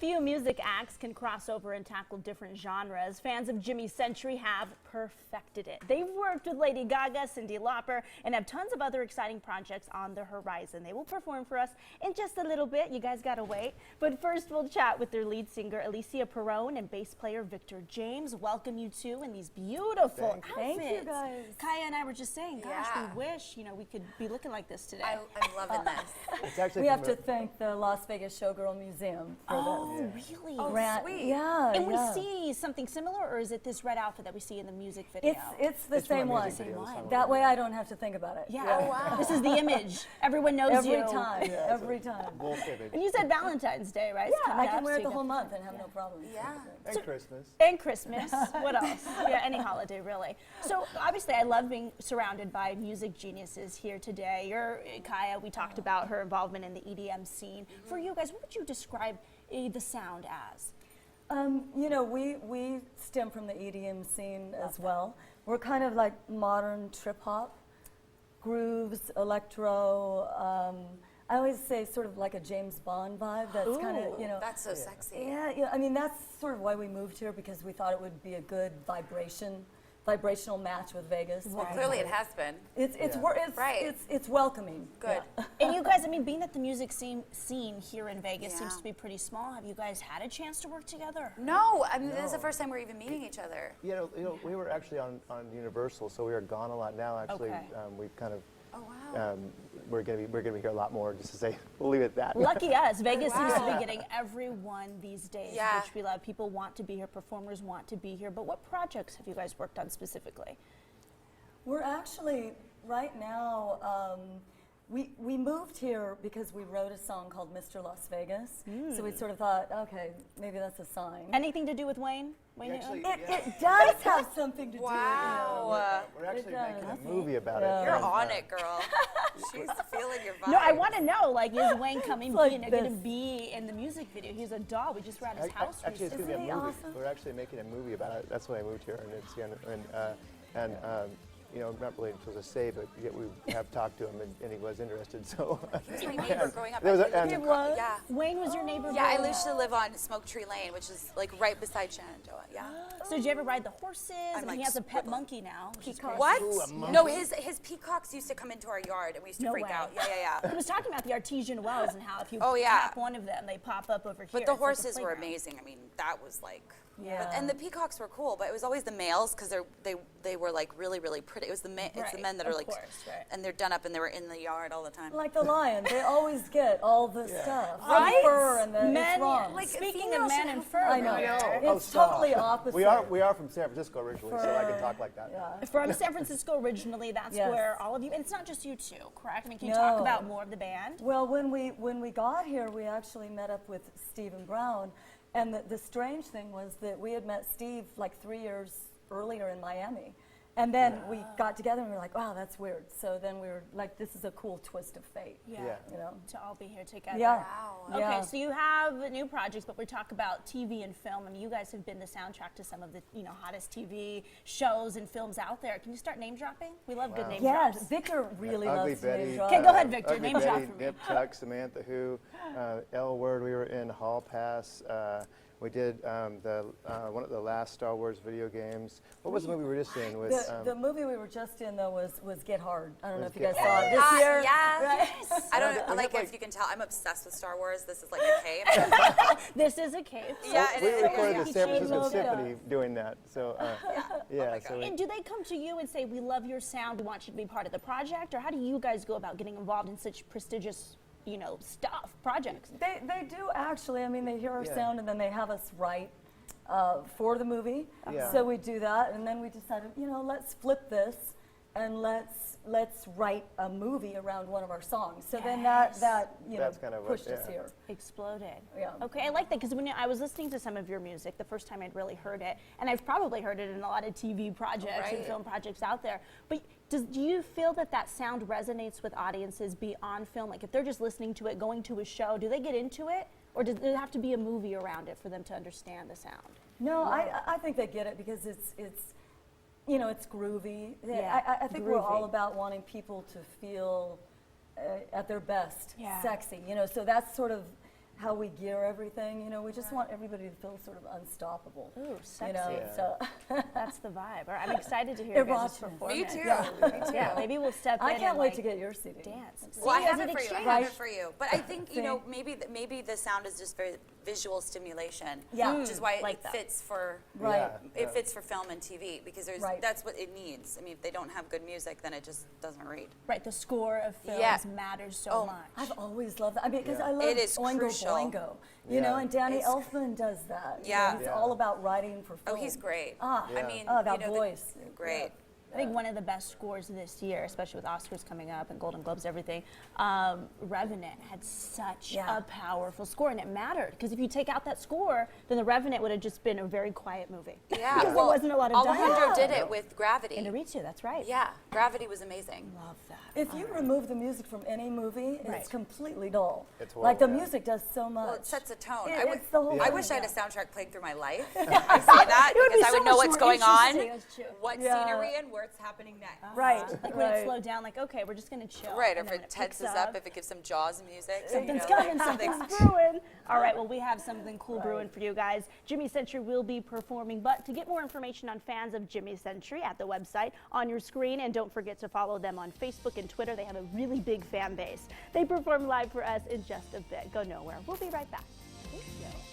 Few music acts can cross over and tackle different genres. Fans of Jimmy Century have perfected it. They've worked with Lady Gaga, Cyndi Lauper, and have tons of other exciting projects on the horizon. They will perform for us in just a little bit. You guys gotta wait. But first, we'll chat with their lead singer, Alicia Perrone, and bass player, Victor James. Welcome you two in these beautiful outfits. Thank you, guys. Kaya and I were just saying, gosh, we wish, we could be looking like this today. I'm loving this. It's actually we have to thank the Las Vegas Showgirl Museum for this. Oh, really? Oh, Grant, sweet. Yeah. And we see something similar, or is it this red outfit that we see in the music video? It's the same one. That way I don't have to think about it. Yeah. Oh, wow. This is the image. Everyone knows you. Every time. Every time. And you said Valentine's Day, right? Yeah, I can wear it the whole month and have no problem. Yeah. And Christmas. And Christmas. What else? Yeah, any holiday, really. So, obviously, I love being surrounded by music geniuses here today. Kaya, we talked about her involvement in the EDM scene. For you guys, what would you describe the sound as? We stem from the EDM scene as well. We're kind of like modern trip hop, grooves, electro. I always say sort of like a James Bond vibe. That's kind of, That's so sexy. Yeah, I mean, that's sort of why we moved here, because we thought it would be a good vibrational match with Vegas. Well, clearly it has been. It's welcoming. Good. Yeah. And you guys, being that the music scene here in Vegas seems to be pretty small, have you guys had a chance to work together? No, this is the first time we're even meeting each other. We were actually on Universal, so we are gone a lot now. Actually, we've kind of. Oh wow. We're gonna be here a lot more. Just to say, we'll leave it at that. Lucky us. Vegas seems to be getting everyone these days, Yeah. which we love. People want to be here. Performers want to be here. But what projects have you guys worked on specifically? We're actually right now. We moved here because we wrote a song called Mr. Las Vegas. So we sort of thought, okay, maybe that's a sign. Anything to do with Wayne? It does have something to do with Wow. We're actually making a movie about it. You're on it, girl. She's feeling your vibe. No, I want to know, is Wayne coming, like going to be in the music video? He's a doll. We just were at his house Actually, it's recently. going to be a movie. Awesome? We're actually making a movie about it. That's why I moved here, and it's not really supposed to say, but yet we have talked to him, and he was interested. So he was my neighbor growing up. Yeah. Wayne was your neighbor? Yeah, I used to live on Smoke Tree Lane, which is like right beside Shenandoah. Yeah. So did you ever ride the horses? He has a pet squiggling. monkey now. What? Ooh, No, his peacocks used to come into our yard, and we used to No freak way. out. Yeah. He was talking about the artesian wells and how if you tap one of them, they pop up over here. But It's the like a horses were playground. amazing. That was like. Yeah. And the peacocks were cool, but it was always the males because they were like really pretty. It was the it's the men that are like, and they're done up and they were in the yard all the time. Like the lion, they always get all the stuff. Right? The fur and the Men, it's wrong. speaking of men and fur, I know. It's totally opposite. we are from San Francisco originally, so I can talk like that. Yeah. From San Francisco originally, that's Yes. where all of you, and it's not just you two, correct? Can you talk about more of the band? Well, when we got here, we actually met up with Stephen Brown, and the strange thing was that we had met Steve like 3 years earlier in Miami. And then we got together and we were like, wow, that's weird. So then we were like, this is a cool twist of fate. Yeah. To all be here together. Yeah. Wow. Okay, so you have new projects, but we talk about TV and film. You guys have been the soundtrack to some of the hottest TV shows and films out there. Can you start name dropping? We love good name drops. Yes, Victor really Ugly loves Betty. name drops. Okay, go ahead, Victor. Ugly Name drop Betty, for me. Nip Tuck, Samantha Who, L Word. We were in Hall Pass. We did one of the last Star Wars video games. What was the movie we were just in? With The movie we were just in though was Get Hard. I don't know if you Get guys saw it this Hard. year. Yeah. Right? I don't like if you can tell. I'm obsessed with Star Wars. This is like a cave. This is a cave. Yeah, it we is. recorded the San She Francisco loved it. Symphony doing that. So so And do they come to you and say, we love your sound, we want you to be part of the project? Or how do you guys go about getting involved in such prestigious projects? They do actually. I mean, they hear our sound and then they have us write for the movie. Yeah. So we do that, and then we decided, let's flip this and let's write a movie around one of our songs. So then that That's kind of pushed what- us here. Exploded. Yeah. Okay, I like that because when I was listening to some of your music, the first time I'd really heard it, and I've probably heard it in a lot of TV projects and film projects out there, but do you feel that sound resonates with audiences beyond film? Like if they're just listening to it, going to a show, do they get into it? Or does there have to be a movie around it for them to understand the sound? No, I think they get it because it's groovy. Yeah, I think we're all about wanting people to feel at their best, sexy. So that's sort of how we gear everything. You know, we just want everybody to feel sort of unstoppable. Ooh, sexy. You know, Yeah. so That's the vibe. All right, I'm excited to hear you guys' Erogenous. performance. Me too. Yeah. Me too. Yeah, maybe we'll step in I can't and wait like, to get your CD. dance. Well, I See, have as it an for you. I exchange. have it for you. But I think, you know, See? maybe the sound is just very visual stimulation. Yeah. Which is why Like it that. fits for Right. Yeah. it fits for film and TV because Right. that's what it needs. I mean, if they don't have good music, then it just doesn't read. Right, the score of films Yeah. matters so Oh, much. I've always loved that. I mean, because Yeah. I love It is Oingo crucial. Boingo, you know, Yeah. and Danny It's- Elfman does that. You Yeah. know, he's Yeah. all about writing for Oh, film. he's great. Ah, I mean, oh, that you know, voice. great. I think one of the best scores this year, especially with Oscars coming up and Golden Globes, everything, Revenant had such Yeah. a powerful score, and it mattered because if you take out that score, then The Revenant would have just been a very quiet movie. Yeah, Because there wasn't a lot of Alejandro dialogue. did it with Gravity. Inarritu, that's right. Yeah, Gravity was amazing. Love that. If you remove the music from any movie, Right. it's completely dull. It's like the horrible, yeah. music does so much. Well, it sets a tone. It's the whole I thing, wish I had a yeah. soundtrack playing through my life. I say that It would be because I so would know much what's more going on, interesting. That's true. what Yeah. scenery and what's happening next. Right, Like when it right. slowed down, like, okay, we're just going to chill. Right, or And if then it when picks tenses up, if it gives some Jaws music. Something's you know, coming, like, something's brewing. All right, well, we have something cool brewing for you guys. Jimmy Century will be performing, but to get more information on fans of Jimmy Century at the website on your screen, and don't forget to follow them on Facebook and Twitter. They have a really big fan base. They perform live for us in just a bit. Go nowhere. We'll be right back. Thank you.